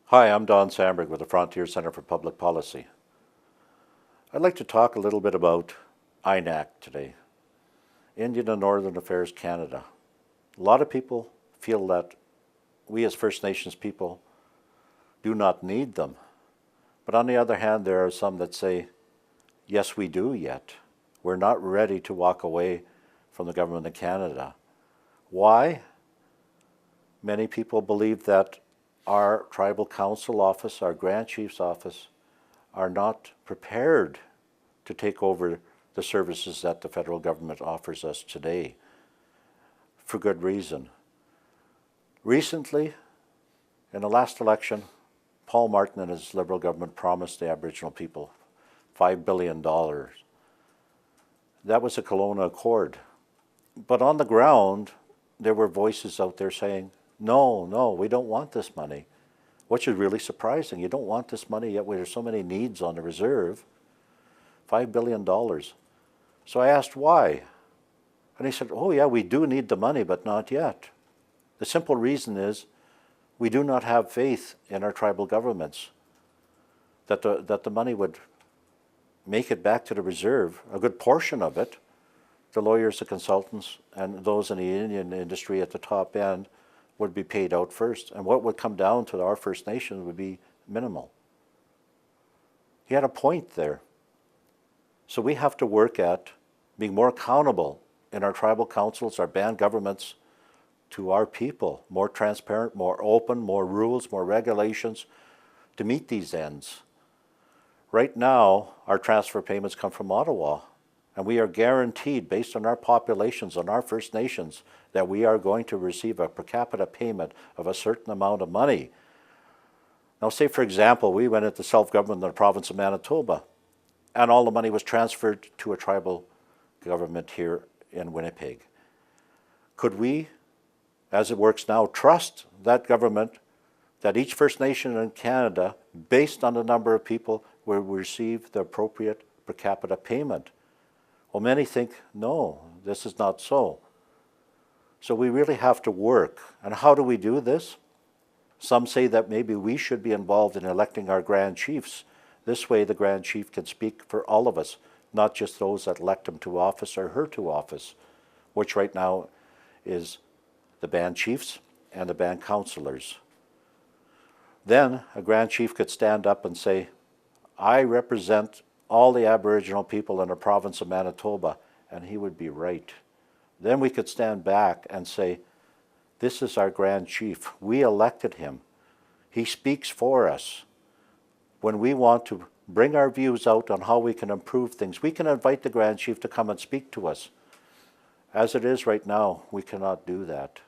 Hi, I'm Don Sandberg with the Frontier Centre for Public Policy. I'd like to talk a little bit about INAC today, Indian and Northern Affairs Canada. A lot of people feel that we as First Nations people do not need them. But on the other hand, there are some that say, yes, we do yet. We're not ready to walk away from the government of Canada. Why? Many people believe that our tribal council office, our Grand Chief's office, are not prepared to take over the services that the federal government offers us today, for good reason. Recently, in the last election, Paul Martin and his Liberal government promised the Aboriginal people $5 billion. That was a Kelowna Accord. But on the ground, there were voices out there saying, no, we don't want this money. Which is really surprising. You don't want this money, yet there's so many needs on the reserve. $5 billion. So I asked why. And he said, oh yeah, we do need the money, but not yet. The simple reason is we do not have faith in our tribal governments that the money would make it back to the reserve, a good portion of it. The lawyers, the consultants, and those in the Indian industry at the top end would be paid out first. And what would come down to our First Nations would be minimal. He had a point there. So we have to work at being more accountable in our tribal councils, our band governments, to our people, more transparent, more open, more rules, more regulations to meet these ends. Right now, our transfer payments come from Ottawa, and we are guaranteed, based on our populations, on our First Nations, that we are going to receive a per capita payment of a certain amount of money. Now, say for example, we went into self-government in the province of Manitoba, and all the money was transferred to a tribal government here in Winnipeg. Could we, as it works now, trust that government that each First Nation in Canada, based on the number of people, will receive the appropriate per capita payment? Well, many think, no, this is not so. So we really have to work. And how do we do this? Some say that maybe we should be involved in electing our Grand Chiefs. This way the Grand Chief can speak for all of us, not just those that elect him to office or her to office, which right now is the Band Chiefs and the Band Councillors. Then a Grand Chief could stand up and say, I represent all the Aboriginal people in the province of Manitoba, and he would be right. Then we could stand back and say, this is our Grand Chief. We elected him. He speaks for us. When we want to bring our views out on how we can improve things, we can invite the Grand Chief to come and speak to us. As it is right now, we cannot do that.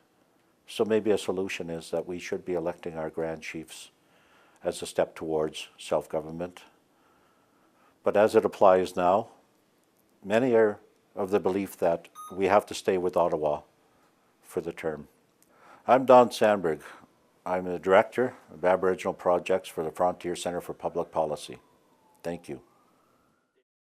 So maybe a solution is that we should be electing our Grand Chiefs as a step towards self-government. But as it applies now, many are of the belief that we have to stay with Ottawa for the term. I'm Don Sandberg. I'm the Director of Aboriginal Projects for the Frontier Centre for Public Policy. Thank you.